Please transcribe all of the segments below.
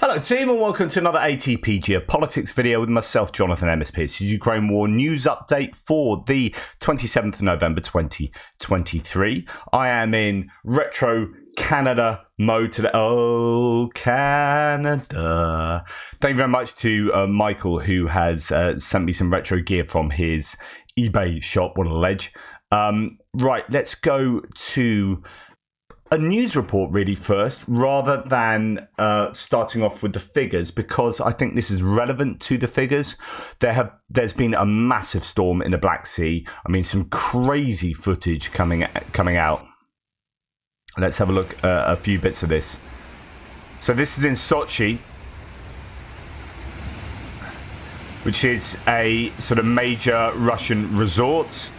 Hello team and welcome to another ATP Geopolitics video with myself, Jonathan MSP. It's the Ukraine War news update for the 27th of November 2023. I am in retro Canada mode today. Oh, Canada. Thank you very much to Michael, who has sent me some retro gear from his eBay shop. What a ledge. Right, let's go to a news report really first, rather than starting off with the figures, because I think this is relevant to the figures. There's been a massive storm in the Black Sea. I mean, some crazy footage coming out. Let's have a look at a few bits of this. So this is in Sochi, which is a sort of major Russian resort,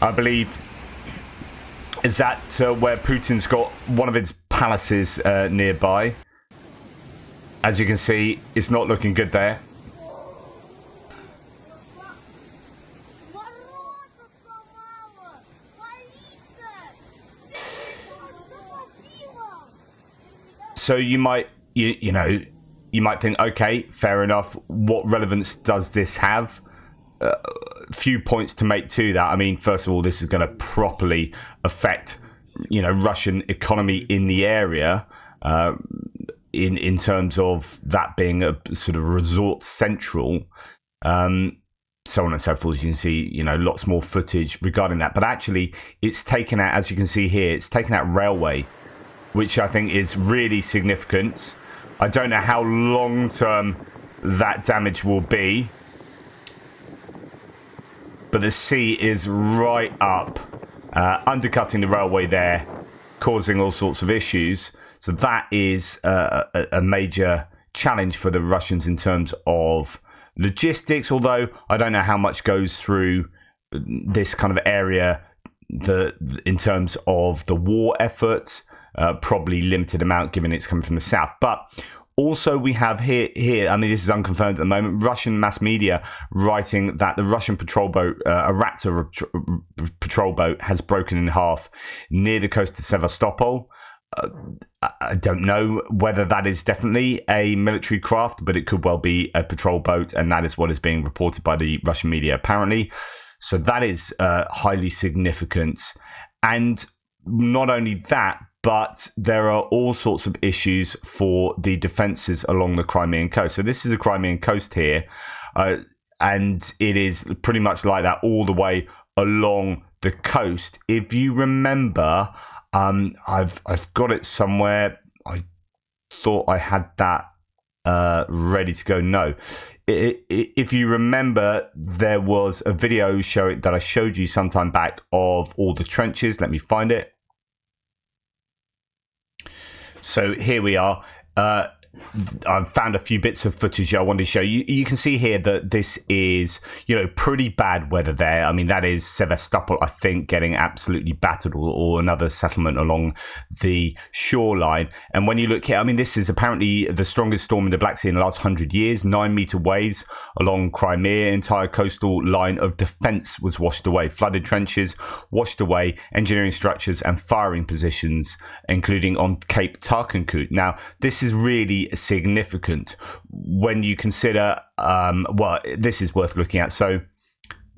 I believe. Is that where Putin's got one of his palaces nearby? As you can see, it's not looking good there. So you might think, okay, fair enough. What relevance does this have? Few points to make to that. I mean, first of all, this is going to properly affect, Russian economy in the area, in terms of that being a sort of resort central, so on and so forth. You can see, lots more footage regarding that. But actually, it's taken out, as you can see here, it's taken out railway, which I think is really significant. I don't know how long term that damage will be, but the sea is right up, undercutting the railway there, causing all sorts of issues. So that is a major challenge for the Russians in terms of logistics, although I don't know how much goes through this kind of area in terms of the war effort. Probably limited amount, given it's coming from the south. But also we have here, I mean, this is unconfirmed at the moment, Russian mass media writing that the Russian patrol boat, a Raptor patrol boat, has broken in half near the coast of Sevastopol. I don't know whether that is definitely a military craft, but it could well be a patrol boat, and that is what is being reported by the Russian media apparently. So that is highly significant. And not only that, but there are all sorts of issues for the defences along the Crimean coast. So this is the Crimean coast here, and it is pretty much like that all the way along the coast. If you remember, I've got it somewhere. I thought I had that ready to go. No. If you remember, there was a video that I showed you some time back of all the trenches. Let me find it. So here we are. I've found a few bits of footage I wanted to show you. You can see here that this is, pretty bad weather there. I mean, that is Sevastopol, I think, getting absolutely battered, or another settlement along the shoreline. And when you look here, I mean, this is apparently the strongest storm in the Black Sea in the last 100 years. 9-meter waves along Crimea. Entire coastal line of defense was washed away. Flooded trenches washed away. Engineering structures and firing positions, including on Cape Tarkankut. Now, this is really significant when you consider, this is worth looking at. So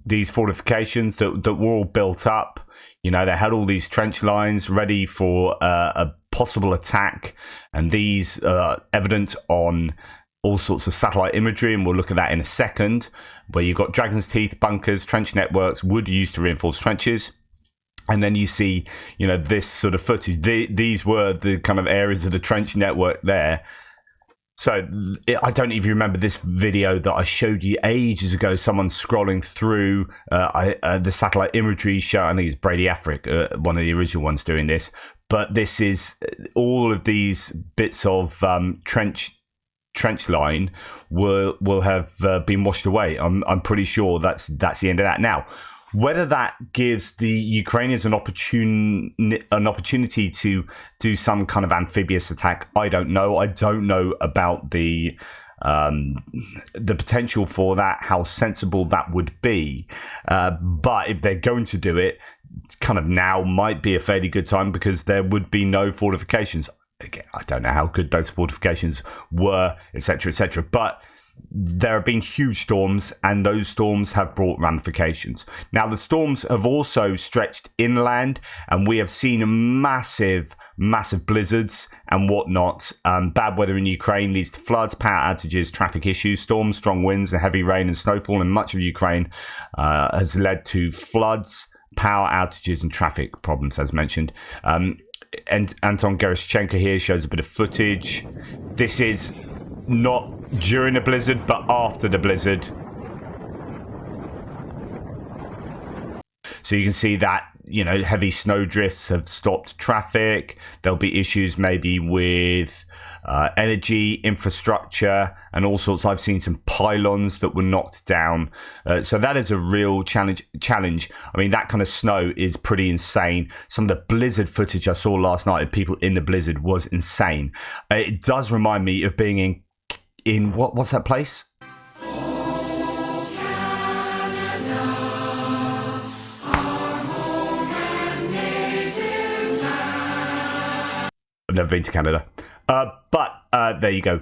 these fortifications that were all built up, they had all these trench lines ready for a possible attack, and these are evident on all sorts of satellite imagery, and we'll look at that in a second, where you've got dragon's teeth, bunkers, trench networks, wood used to reinforce trenches. And then you see, this sort of footage. These were the kind of areas of the trench network there. So I don't even remember this video that I showed you ages ago. Someone scrolling through the satellite imagery show. I think it's Brady Afric, one of the original ones doing this. But this is all of these bits of trench line will have been washed away. I'm pretty sure that's the end of that. Now, whether that gives the Ukrainians an opportunity to do some kind of amphibious attack, I don't know. I don't know about the potential for that, how sensible that would be. But if they're going to do it, kind of now might be a fairly good time, because there would be no fortifications. again, I don't know how good those fortifications were, etc., etc. But there have been huge storms, and those storms have brought ramifications. Now, the storms have also stretched inland, and we have seen massive blizzards and whatnot. Bad weather in Ukraine leads to floods, power outages, traffic issues. Storms, strong winds, and heavy rain and snowfall in much of Ukraine has led to floods, power outages, and traffic problems, as mentioned. And Anton Gerashchenko here shows a bit of footage. This is not during the blizzard, but after the blizzard. So you can see that, you know, heavy snow drifts have stopped traffic. There'll be issues maybe with energy, infrastructure, and all sorts. I've seen some pylons that were knocked down. So that is a real challenge. I mean, that kind of snow is pretty insane. Some of the blizzard footage I saw last night of people in the blizzard was insane. It does remind me of being in what's that place? I've never been to Canada. But there you go.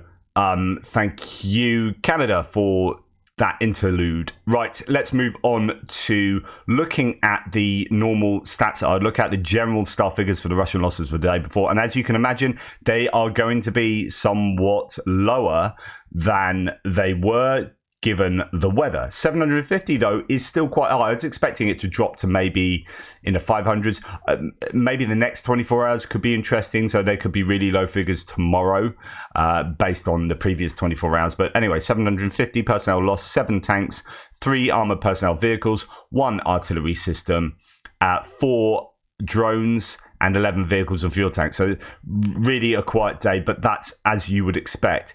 Thank you, Canada, for that interlude. Right, let's move on to looking at the normal stats. I'd look at the general star figures for the Russian losses for the day before. And as you can imagine, they are going to be somewhat lower than they were given the weather. 750, though, is still quite high. I was expecting it to drop to maybe in the 500s. Maybe the next 24 hours could be interesting, so there could be really low figures tomorrow based on the previous 24 hours. But anyway, 750 personnel lost, 7 tanks, 3 armoured personnel vehicles, 1 artillery system, 4 drones, and 11 vehicles and fuel tanks. So really a quiet day, but that's as you would expect.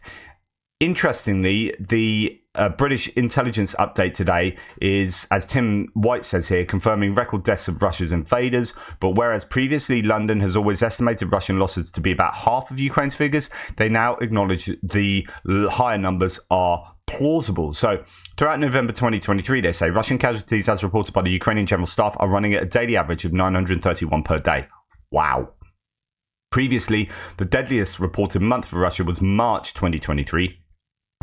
Interestingly, the British intelligence update today is, as Tim White says here, confirming record deaths of Russia's invaders. But whereas previously London has always estimated Russian losses to be about half of Ukraine's figures, they now acknowledge the higher numbers are plausible. So throughout November 2023, they say Russian casualties, as reported by the Ukrainian General Staff, are running at a daily average of 931 per day. Wow. Previously, the deadliest reported month for Russia was March 2023,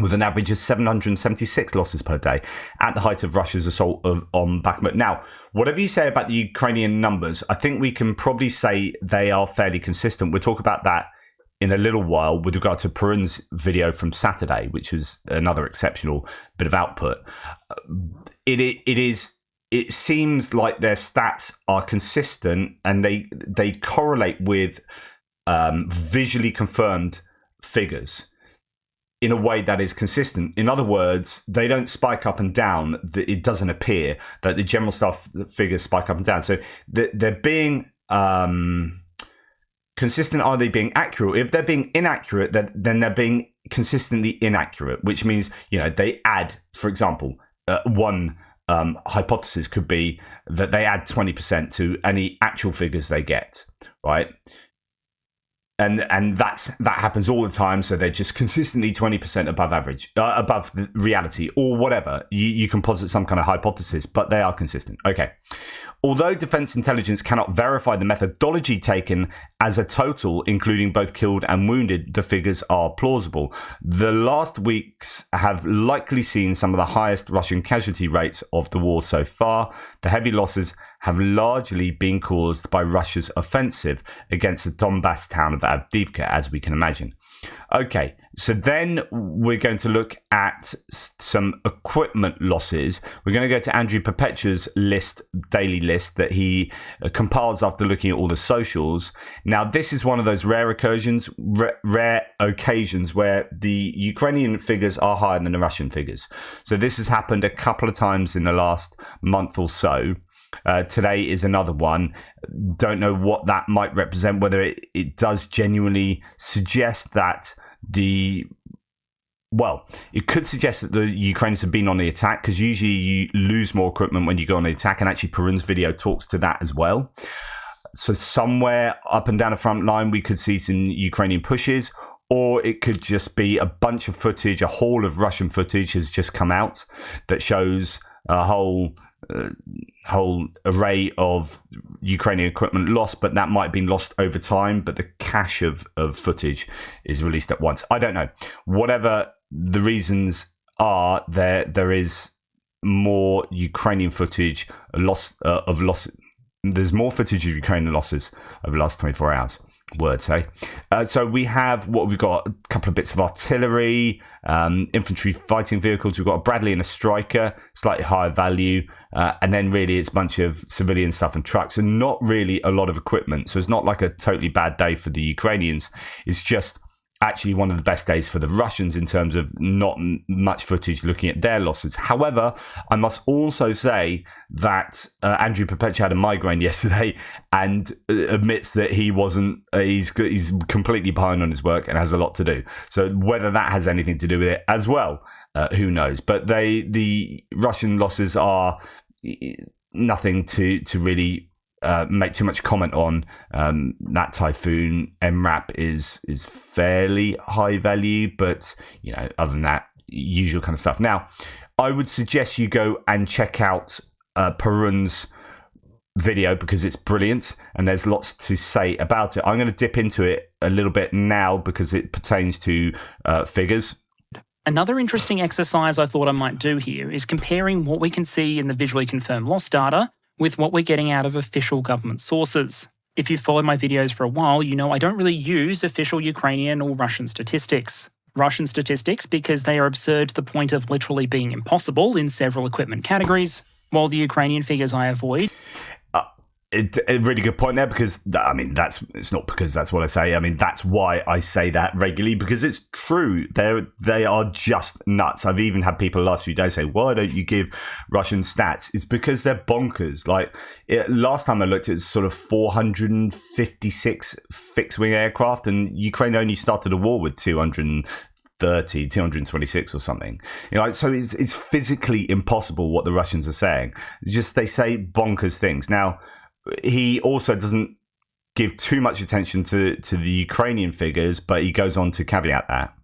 with an average of 776 losses per day at the height of Russia's assault on Bakhmut. Now, whatever you say about the Ukrainian numbers, I think we can probably say they are fairly consistent. We'll talk about that in a little while with regard to Perun's video from Saturday, which was another exceptional bit of output. It seems like their stats are consistent, and they correlate with visually confirmed figures in a way that is consistent. In other words, they don't spike up and down. It doesn't appear that the general staff figures spike up and down. So they're being consistent. Are they being accurate? If they're being inaccurate, then they're being consistently inaccurate, which means, you know, they add, for example, one hypothesis could be that they add 20% to any actual figures they get, right? And that happens all the time, so they're just consistently 20% above average, above the reality, or whatever. You can posit some kind of hypothesis, but they are consistent. Okay. Although Defense Intelligence cannot verify the methodology taken as a total, including both killed and wounded, the figures are plausible. The last weeks have likely seen some of the highest Russian casualty rates of the war so far. The heavy losses have largely been caused by Russia's offensive against the Donbass town of Avdiivka, as we can imagine. Okay, so then we're going to look at some equipment losses. We're going to go to Andrew Perpetua's daily list that he compiles after looking at all the socials. Now, this is one of those rare occasions where the Ukrainian figures are higher than the Russian figures. So this has happened a couple of times in the last month or so. Today is another one. Don't know what that might represent, whether it does genuinely suggest that it could suggest that the Ukrainians have been on the attack, because usually you lose more equipment when you go on the attack, and actually Perun's video talks to that as well. So somewhere up and down the front line we could see some Ukrainian pushes, or it could just be a bunch of footage, a haul of Russian footage has just come out that shows a whole whole array of Ukrainian equipment lost, but that might have been lost over time. But the cache of footage is released at once. I don't know. Whatever the reasons are, there is more Ukrainian footage loss. There's more footage of Ukrainian losses over the last 24 hours. Words, hey? So we have what we've got: a couple of bits of artillery, infantry fighting vehicles. We've got a Bradley and a Striker, slightly higher value, and then really it's a bunch of civilian stuff and trucks, and not really a lot of equipment. So it's not like a totally bad day for the Ukrainians. It's just actually one of the best days for the Russians in terms of not much footage looking at their losses. However, I must also say that Andrew Perpetua had a migraine yesterday and admits that he's completely behind on his work and has a lot to do. So whether that has anything to do with it as well, who knows? But the Russian losses are nothing to really make too much comment on. That Typhoon MRAP is fairly high value, but other than that, usual kind of stuff. Now, I would suggest you go and check out Perun's video because it's brilliant and there's lots to say about it. I'm going to dip into it a little bit now because it pertains to figures. Another interesting exercise I thought I might do here is comparing what we can see in the visually confirmed loss data with what we're getting out of official government sources. If you've followed my videos for a while, you know I don't really use official Ukrainian or Russian statistics. Russian statistics because they are absurd to the point of literally being impossible in several equipment categories, while the Ukrainian figures I avoid. A really good point there, because it's not because that's what I say. I mean, that's why I say that regularly, because it's true. They are just nuts. I've even had people the last few days say, "Why don't you give Russian stats?" It's because they're bonkers. Last time I looked, it's sort of 456 fixed-wing aircraft, and Ukraine only started a war with 226 or something. So it's physically impossible what the Russians are saying. Just they say bonkers things. Now, he also doesn't give too much attention to the Ukrainian figures, but he goes on to caveat that.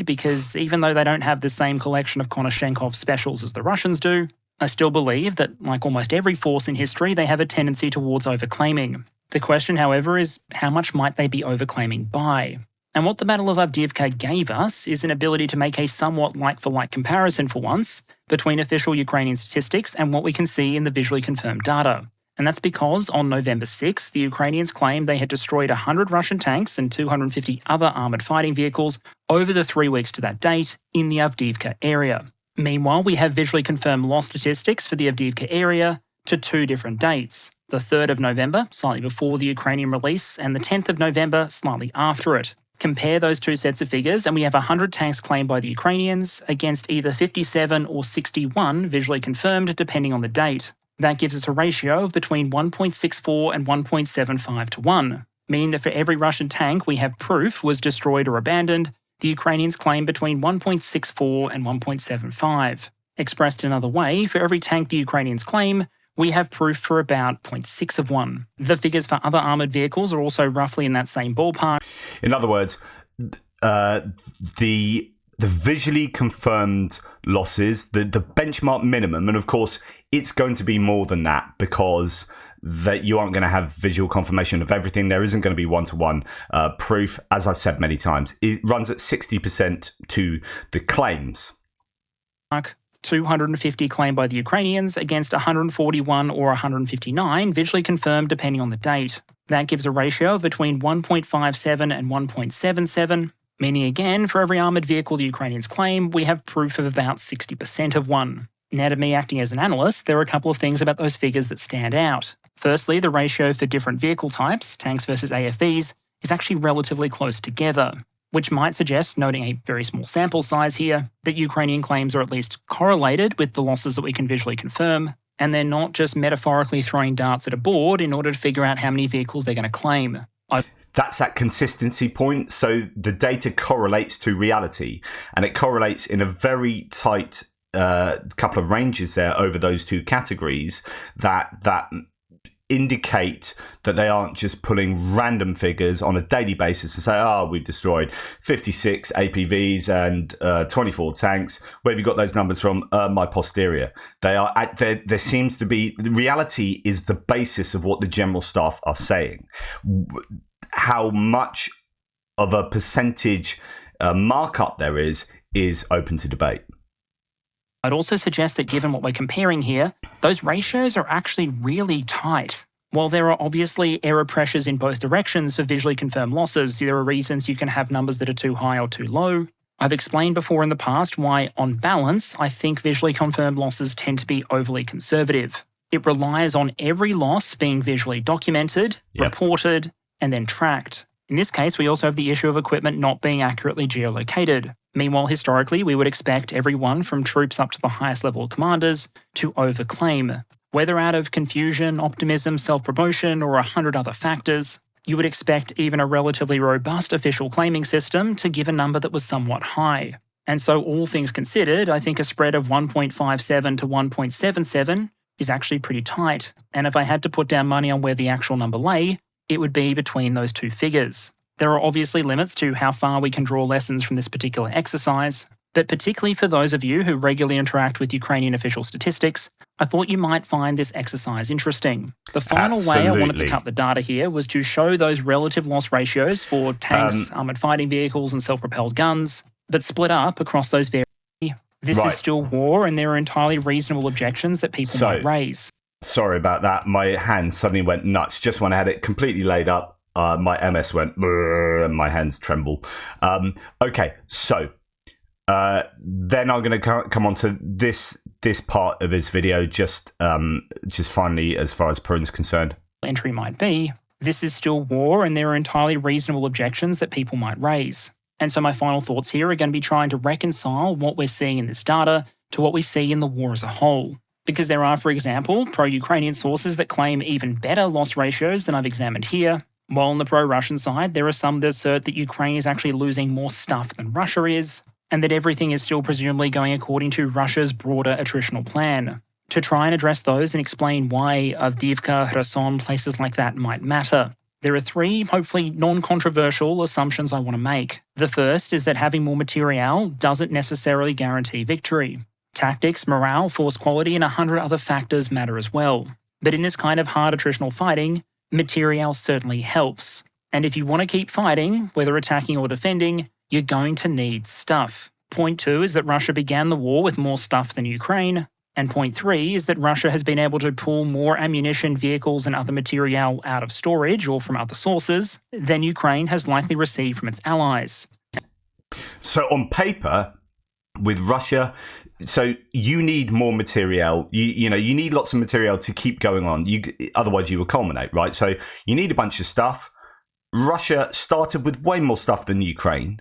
Because even though they don't have the same collection of Konashenkov specials as the Russians do, I still believe that, like almost every force in history, they have a tendency towards overclaiming. The question, however, is how much might they be overclaiming by? And what the Battle of Avdiivka gave us is an ability to make a somewhat like-for-like comparison for once between official Ukrainian statistics and what we can see in the visually confirmed data. And that's because on November 6th, the Ukrainians claimed they had destroyed 100 Russian tanks and 250 other armoured fighting vehicles over the 3 weeks to that date in the Avdiivka area. Meanwhile, we have visually confirmed loss statistics for the Avdiivka area to 2 different dates. The 3rd of November, slightly before the Ukrainian release, and the 10th of November, slightly after it. Compare those 2 sets of figures and we have 100 tanks claimed by the Ukrainians against either 57 or 61 visually confirmed depending on the date. That gives us a ratio of between 1.64 and 1.75 to 1, meaning that for every Russian tank we have proof was destroyed or abandoned, the Ukrainians claim between 1.64 and 1.75. Expressed another way, for every tank the Ukrainians claim, we have proof for about 0.6 of 1. The figures for other armoured vehicles are also roughly in that same ballpark. In other words, the visually confirmed losses, the benchmark minimum, and of course it's going to be more than that because that you aren't going to have visual confirmation of everything. There isn't going to be one-to-one proof, as I've said many times. It runs at 60% to the claims. 250 claimed by the Ukrainians against 141 or 159 visually confirmed depending on the date. That gives a ratio of between 1.57 and 1.77, meaning again, for every armoured vehicle the Ukrainians claim, we have proof of about 60% of 1. Now, to me acting as an analyst, there are a couple of things about those figures that stand out. Firstly, the ratio for different vehicle types, tanks versus AFVs, is actually relatively close together, which might suggest, noting a very small sample size here, that Ukrainian claims are at least correlated with the losses that we can visually confirm, and they're not just metaphorically throwing darts at a board in order to figure out how many vehicles they're going to claim. That's that consistency point. So the data correlates to reality, and it correlates in a very tight couple of ranges there over those 2 categories that indicate that they aren't just pulling random figures on a daily basis and say, we've destroyed 56 APVs and 24 tanks. Where have you got those numbers from? My posterior. There seems to be, the reality is the basis of what the general staff are saying. How much of a percentage markup there is open to debate. I'd also suggest that given what we're comparing here, those ratios are actually really tight. While there are obviously error pressures in both directions for visually confirmed losses, there are reasons you can have numbers that are too high or too low. I've explained before in the past why, on balance, I think visually confirmed losses tend to be overly conservative. It relies on every loss being visually documented, reported, and then tracked. In this case, we also have the issue of equipment not being accurately geolocated. Meanwhile, historically, we would expect everyone from troops up to the highest level of commanders to overclaim. Whether out of confusion, optimism, self-promotion, or 100 other factors, you would expect even a relatively robust official claiming system to give a number that was somewhat high. And so all things considered, I think a spread of 1.57 to 1.77 is actually pretty tight. And if I had to put down money on where the actual number lay, it would be between those two figures. There are obviously limits to how far we can draw lessons from this particular exercise, but particularly for those of you who regularly interact with Ukrainian official statistics, I thought you might find this exercise interesting. The final way I wanted to cut the data here was to show those relative loss ratios for tanks, armoured fighting vehicles, and self-propelled guns, but split up across those various. This is still war, and there are entirely reasonable objections that people might raise. Sorry about that. My hand suddenly went nuts just when I had it completely laid up. My MS went, and my hands tremble. Okay, so then I'm going to come on to this part of his video, just finally, as far as Perrin's concerned. Entry might be, this is still war, and there are entirely reasonable objections that people might raise. And so my final thoughts here are going to be trying to reconcile what we're seeing in this data to what we see in the war as a whole. Because there are, for example, pro-Ukrainian sources that claim even better loss ratios than I've examined here, while on the pro-Russian side, there are some that assert that Ukraine is actually losing more stuff than Russia is, and that everything is still presumably going according to Russia's broader attritional plan. To try and address those and explain why Avdiivka, Kherson, places like that might matter, there are three, hopefully non-controversial assumptions I want to make. The first is that having more material doesn't necessarily guarantee victory. Tactics, morale, force quality, and 100 other factors matter as well. But in this kind of hard attritional fighting, material certainly helps. And if you want to keep fighting, whether attacking or defending, you're going to need stuff. Point 2 is that Russia began the war with more stuff than Ukraine. And point 3 is that Russia has been able to pull more ammunition, vehicles, and other material out of storage or from other sources than Ukraine has likely received from its allies. So on paper, with Russia, so you need more material. You need lots of material to keep going on. Otherwise, you will culminate, right? So you need a bunch of stuff. Russia started with way more stuff than Ukraine,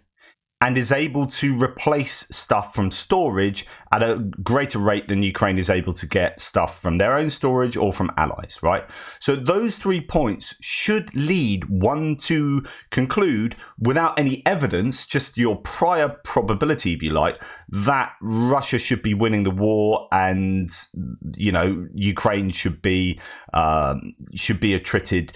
and is able to replace stuff from storage at a greater rate than Ukraine is able to get stuff from their own storage or from allies, right? So those 3 points should lead one to conclude, without any evidence, just your prior probability, if you like, that Russia should be winning the war, and Ukraine should be attrited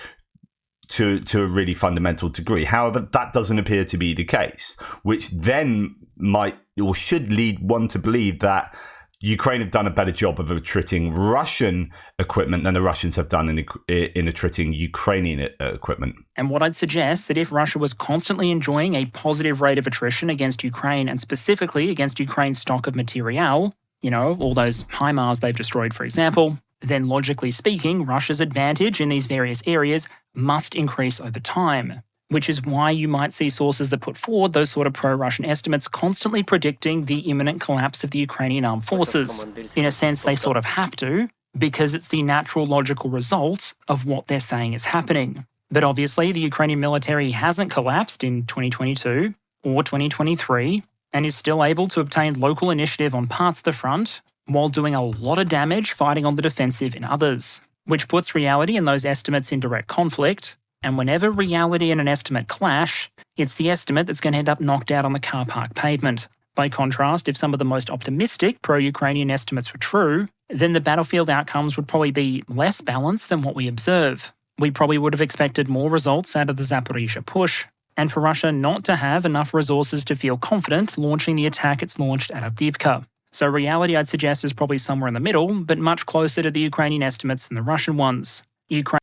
to a really fundamental degree. However, that doesn't appear to be the case, which then might or should lead one to believe that Ukraine have done a better job of attriting Russian equipment than the Russians have done in attriting Ukrainian equipment. And what I'd suggest that if Russia was constantly enjoying a positive rate of attrition against Ukraine, and specifically against Ukraine's stock of material, all those HIMARS they've destroyed, for example, then logically speaking, Russia's advantage in these various areas must increase over time, which is why you might see sources that put forward those sort of pro-Russian estimates constantly predicting the imminent collapse of the Ukrainian armed forces. In a sense, they sort of have to, because it's the natural logical result of what they're saying is happening. But obviously, the Ukrainian military hasn't collapsed in 2022 or 2023, and is still able to obtain local initiative on parts of the front, while doing a lot of damage fighting on the defensive in others, which puts reality and those estimates in direct conflict. And whenever reality and an estimate clash, it's the estimate that's going to end up knocked out on the car park pavement. By contrast, if some of the most optimistic pro-Ukrainian estimates were true, then the battlefield outcomes would probably be less balanced than what we observe. We probably would have expected more results out of the Zaporizhzhia push, and for Russia not to have enough resources to feel confident launching the attack it's launched at Avdiivka. So reality, I'd suggest, is probably somewhere in the middle, but much closer to the Ukrainian estimates than the Russian ones. Ukraine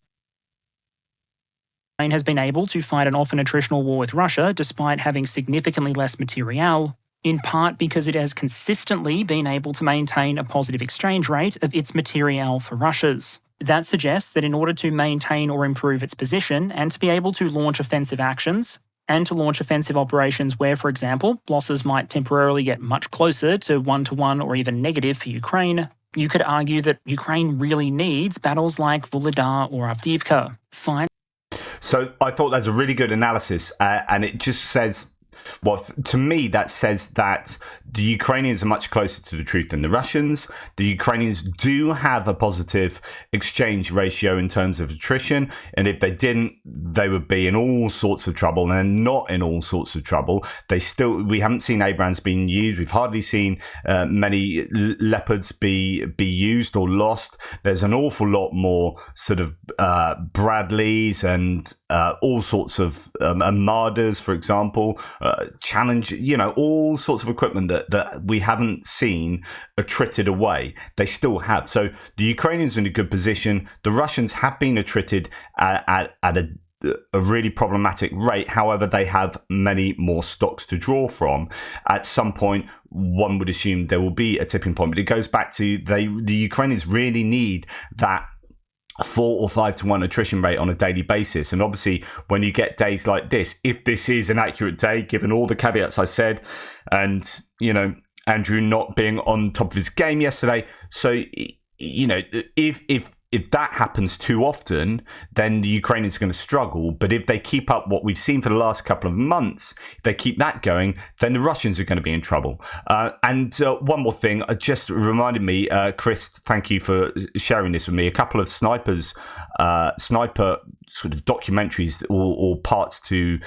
has been able to fight an often attritional war with Russia despite having significantly less materiel, in part because it has consistently been able to maintain a positive exchange rate of its materiel for Russia's. That suggests that in order to maintain or improve its position and to be able to launch offensive actions, and to launch offensive operations where, for example, losses might temporarily get much closer to 1-to-1 or even negative for Ukraine, you could argue that Ukraine really needs battles like Vuhledar or Avdiivka. So I thought that's a really good analysis, and it just says, well, to me, that says that the Ukrainians are much closer to the truth than the Russians. The Ukrainians do have a positive exchange ratio in terms of attrition, and if they didn't, they would be in all sorts of trouble, and they're not in all sorts of trouble. We haven't seen Abrams being used. We've hardly seen many Leopards be used or lost. There's an awful lot more sort of Bradleys and all sorts of Armadas, for example, Challenge, all sorts of equipment that we haven't seen attrited away. They still have. So the Ukrainians are in a good position. The Russians have been attrited at a really problematic rate. However, they have many more stocks to draw from. At some point, one would assume there will be a tipping point. But it goes back to the Ukrainians really need that 4 or 5-to-1 attrition rate on a daily basis. And obviously, when you get days like this, if this is an accurate day, given all the caveats I said, and, Andrew not being on top of his game yesterday. So, if that happens too often, then the Ukrainians are going to struggle. But if they keep up what we've seen for the last couple of months, if they keep that going, then the Russians are going to be in trouble. And one more thing, just reminded me, Chris, thank you for sharing this with me. A couple of sniper sort of documentaries or parts to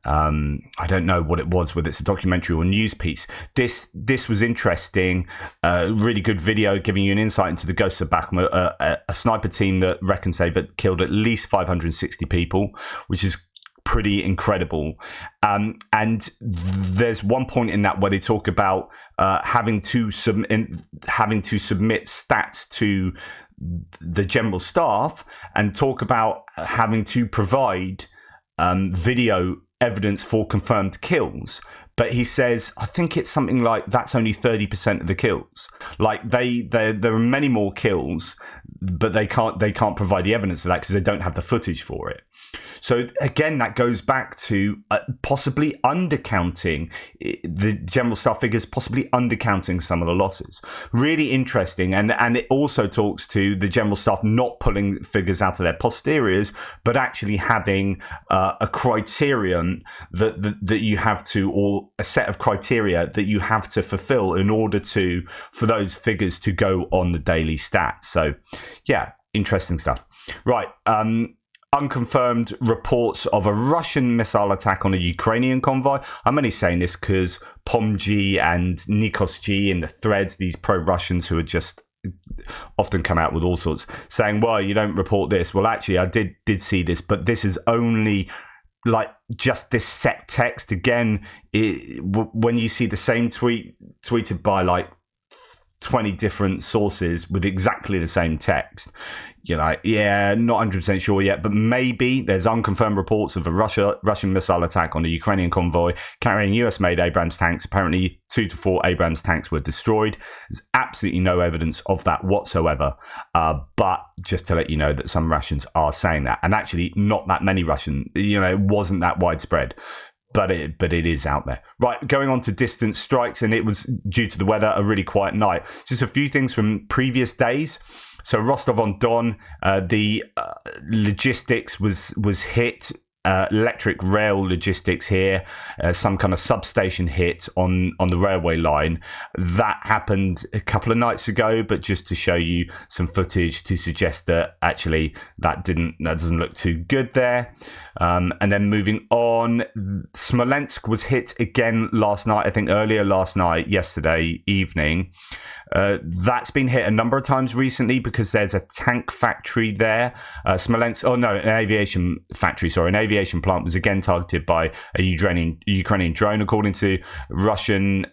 I don't know what it was, whether it's a documentary or a news piece. This was interesting. Really good video giving you an insight into the ghosts of Bakhmut, a sniper team that reckons they've killed at least 560 people, which is pretty incredible. And there's one point in that where they talk about having to submit stats to the general staff, and talk about having to provide video evidence for confirmed kills. But he says, I think it's something like that's only 30% of the kills. Like there are many more kills, but they can't provide the evidence of that because they don't have the footage for it. So again, that goes back to possibly undercounting the general staff figures, possibly undercounting some of the losses. Really interesting, and it also talks to the general staff not pulling figures out of their posteriors, but actually having a criterion that you have to, or a set of criteria that you have to fulfill in order for those figures to go on the daily stats. So, yeah, interesting stuff. Right. Unconfirmed reports of a Russian missile attack on a Ukrainian convoy. I'm only saying this because POMG and Nikos in the threads, these pro-Russians who are just often come out with all sorts, saying, well, you don't report this. Well, actually, I did see this, but this is only like just this set text. Again, when you see the same tweet tweeted by like 20 different sources with exactly the same text, you're like, yeah, not 100% sure yet, but maybe. There's unconfirmed reports of a Russian missile attack on a Ukrainian convoy carrying US-made Abrams tanks. Apparently 2 to 4 Abrams tanks were destroyed. There's absolutely no evidence of that whatsoever, but just to let you know that some Russians are saying that, and actually not that many Russians, it wasn't that widespread. But it is out there. Right, going on to distance strikes, and it was, due to the weather, a really quiet night. Just a few things from previous days. So Rostov-on-Don, the logistics was hit. Electric rail logistics here, some kind of substation hit on the railway line. That happened a couple of nights ago, but just to show you some footage to suggest that actually that doesn't look too good there. And then moving on, Smolensk was hit again last night, I think earlier last night, yesterday evening. That's been hit a number of times recently because there's a tank factory there. Smolensk, an aviation factory, an aviation plant was again targeted by a Ukrainian drone. According to Russian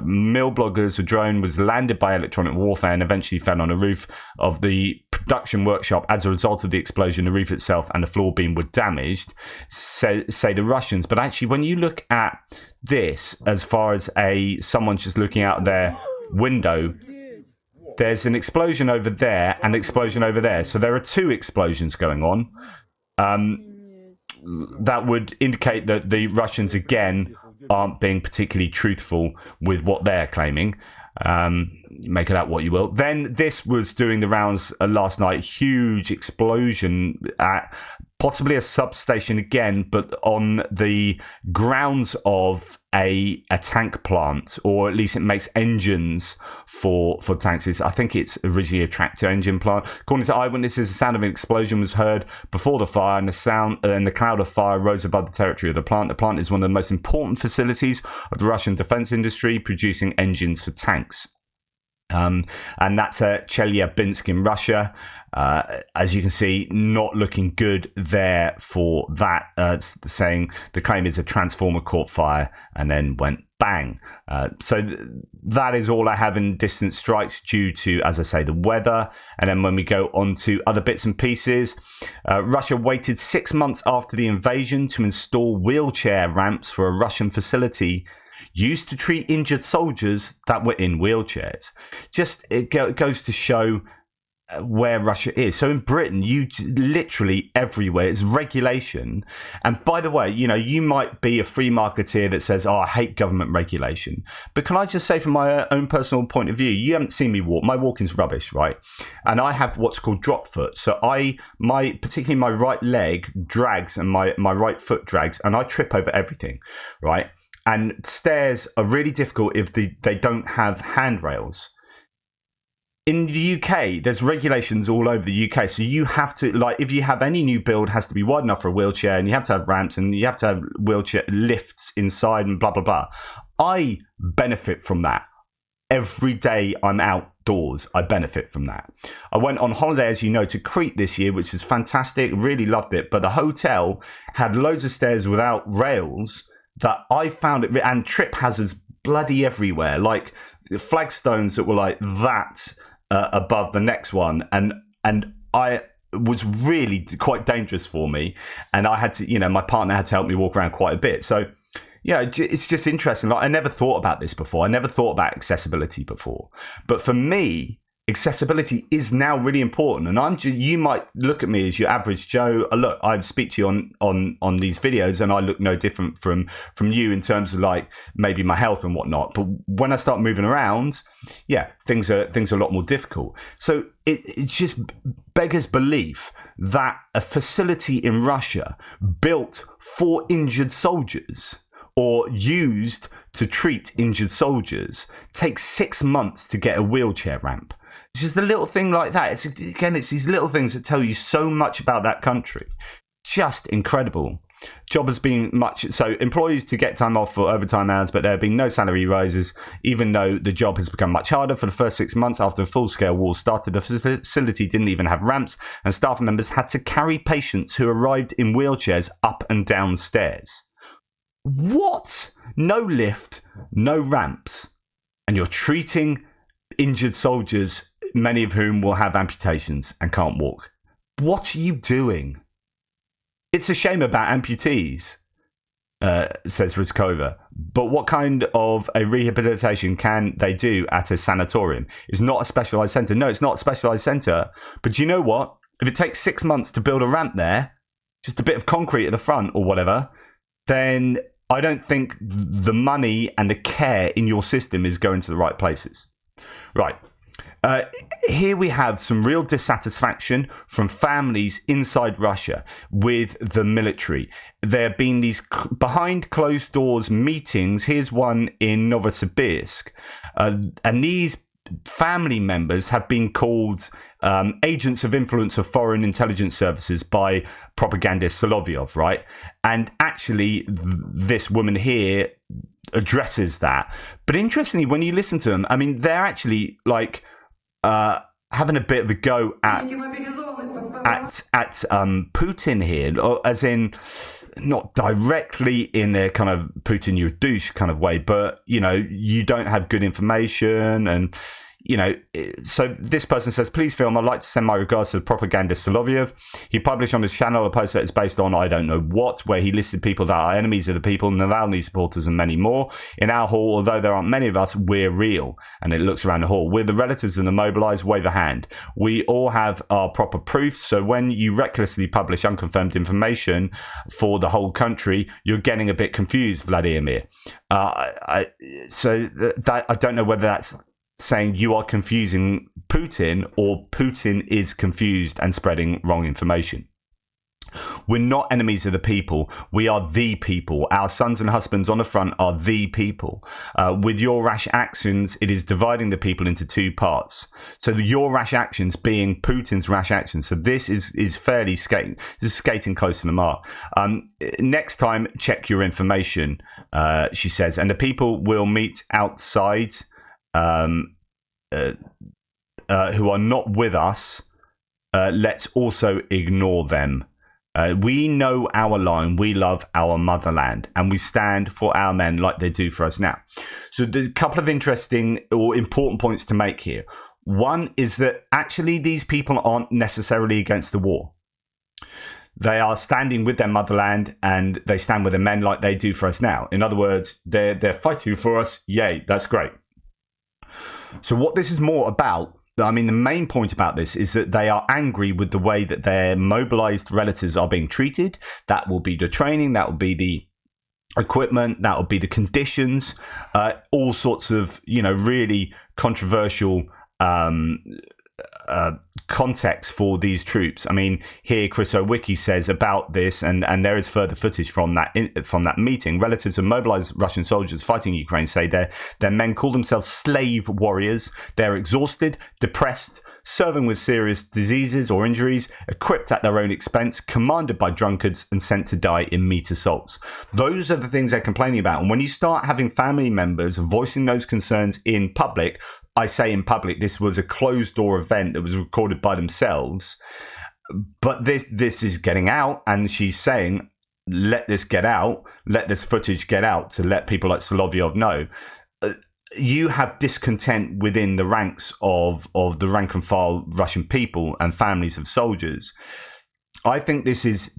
mill bloggers, the drone was landed by electronic warfare and eventually fell on a roof of the production workshop. As a result of the explosion, the roof itself and the floor beam were damaged, say the Russians. But actually, when you look at this as far as someone just looking out their window, there's an explosion over there and an explosion over there. So there are two explosions going on. That would indicate that the Russians, again, aren't being particularly truthful with what they're claiming. Make of that what you will. Then this was doing the rounds last night. Huge explosion at possibly a substation again, but on the grounds of a tank plant, or at least it makes engines for tanks. I think it's originally a tractor engine plant. According to eyewitnesses, the sound of an explosion was heard before the fire, and the cloud of fire rose above the territory of the plant. The plant is one of the most important facilities of the Russian defense industry, producing engines for tanks. And that's at Chelyabinsk in Russia. As you can see, not looking good there for that. Saying the claim is a transformer caught fire and then went bang. That is all I have in distant strikes due to, as I say, the weather. And then when we go on to other bits and pieces, Russia waited 6 months after the invasion to install wheelchair ramps for a Russian facility used to treat injured soldiers that were in wheelchairs. It goes to show where Russia is. So in Britain, you literally everywhere, it's regulation. And by the way, you might be a free marketeer that says, I hate government regulation. But can I just say, from my own personal point of view, you haven't seen me walk. My walking's rubbish, right? And I have what's called drop foot. So particularly my right leg drags and my right foot drags, and I trip over everything, right? And stairs are really difficult if they don't have handrails. In the UK, there's regulations all over the UK. So you have to, if you have any new build, has to be wide enough for a wheelchair, and you have to have ramps, and you have to have wheelchair lifts inside, and blah, blah, blah. I benefit from that. Every day I'm outdoors, I benefit from that. I went on holiday, as you know, to Crete this year, which is fantastic. Really loved it. But the hotel had loads of stairs without rails that I found it, and trip hazards bloody everywhere, like flagstones that were like that above the next one, and I was really quite dangerous for me, and I had to, my partner had to help me walk around quite a bit. So it's just interesting. I never thought about this before. I never thought about accessibility before, but for me, accessibility is now really important. And you might look at me as your average Joe. Look, I speak to you on these videos, and I look no different from you in terms of maybe my health and whatnot. But when I start moving around, things are a lot more difficult. So it just beggars belief that a facility in Russia built for injured soldiers, or used to treat injured soldiers, takes 6 months to get a wheelchair ramp. It's just a little thing like that. It's these little things that tell you so much about that country. Just incredible. Job has been so employees to get time off for overtime hours, but there have been no salary rises, even though the job has become much harder. For the first 6 months after the full-scale war started, the facility didn't even have ramps, and staff members had to carry patients who arrived in wheelchairs up and down stairs. What? No lift, no ramps, and you're treating injured soldiers, many of whom will have amputations and can't walk. What are you doing? It's a shame about amputees, says Rizkova. But what kind of a rehabilitation can they do at a sanatorium? It's not a specialised centre. No, it's not a specialised centre. But you know what? If it takes 6 months to build a ramp there, just a bit of concrete at the front or whatever, then I don't think the money and the care in your system is going to the right places. Right. Here we have some real dissatisfaction from families inside Russia with the military. There have been these behind closed doors meetings. Here's one in Novosibirsk. And these family members have been called agents of influence of foreign intelligence services by propagandist Solovyov, right? And actually, this woman here addresses that. But interestingly, when you listen to them, I mean, they're actually like having a bit of a go at Putin here, as in not directly in a kind of Putin, you're a douche kind of way, but you don't have good information. And so this person says, please film, I'd like to send my regards to the propagandist Solovyev. He published on his channel a post that is based on I don't know what, where he listed people that are enemies of the people, Navalny supporters and many more. In our hall, although there aren't many of us, we're real. And it looks around the hall. We're the relatives of the mobilized, wave a hand. We all have our proper proofs, so when you recklessly publish unconfirmed information for the whole country, you're getting a bit confused, Vladimir. I don't know whether that's saying you are confusing Putin or Putin is confused and spreading wrong information. We're not enemies of the people. We are the people. Our sons and husbands on the front are the people. With your rash actions, it is dividing the people into two parts. So your rash actions being Putin's rash actions. So this is fairly skating. This is skating close to the mark. Next time, check your information, she says. And the people will meet outside who are not with us. Let's also ignore them. We know our line. We love our motherland, and we stand for our men like they do for us now. So there's a couple of interesting or important points to make here. One is that actually these people aren't necessarily against the war. They are standing with their motherland, and they stand with their men like they do for us now. In other words, they're fighting for us. Yay, that's great. So what this is more about, I mean, the main point about this is that they are angry with the way that their mobilized relatives are being treated. That will be the training, that will be the equipment, that will be the conditions, all sorts of, really controversial context for these troops. I mean, here Chris Owicki says about this, and there is further footage from that meeting. Relatives of mobilized Russian soldiers fighting Ukraine say their men call themselves slave warriors. They're exhausted, depressed, serving with serious diseases or injuries, equipped at their own expense, commanded by drunkards, and sent to die in meat assaults. Those are the things they're complaining about. And when you start having family members voicing those concerns in public, I say in public, this was a closed door event that was recorded by themselves, but this is getting out, and she's saying, let this get out, let this footage get out to let people like Solovyov know. You have discontent within the ranks of the rank and file Russian people and families of soldiers. I think this is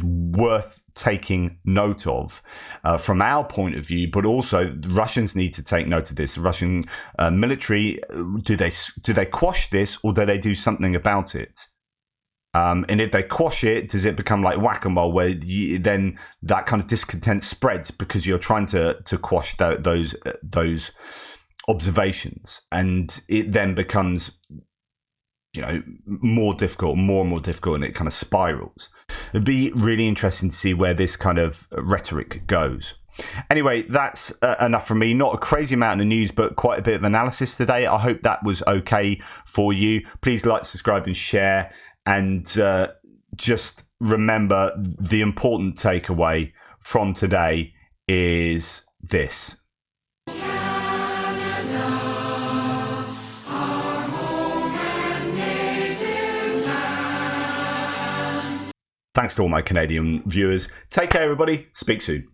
worth taking note of from our point of view, but also the Russians need to take note of this. The Russian military, do they quash this, or do they do something about it? And if they quash it, does it become like whack-a-mole, where then that kind of discontent spreads because you're trying to quash those observations, and it then becomes more and more difficult, and it kind of spirals. It'd be really interesting to see where this kind of rhetoric goes. Anyway, that's enough from me. Not a crazy amount of news, but quite a bit of analysis today. I hope that was okay for you. Please like, subscribe, and share. And just remember, the important takeaway from today is this. Thanks to all my Canadian viewers. Take care, everybody. Speak soon.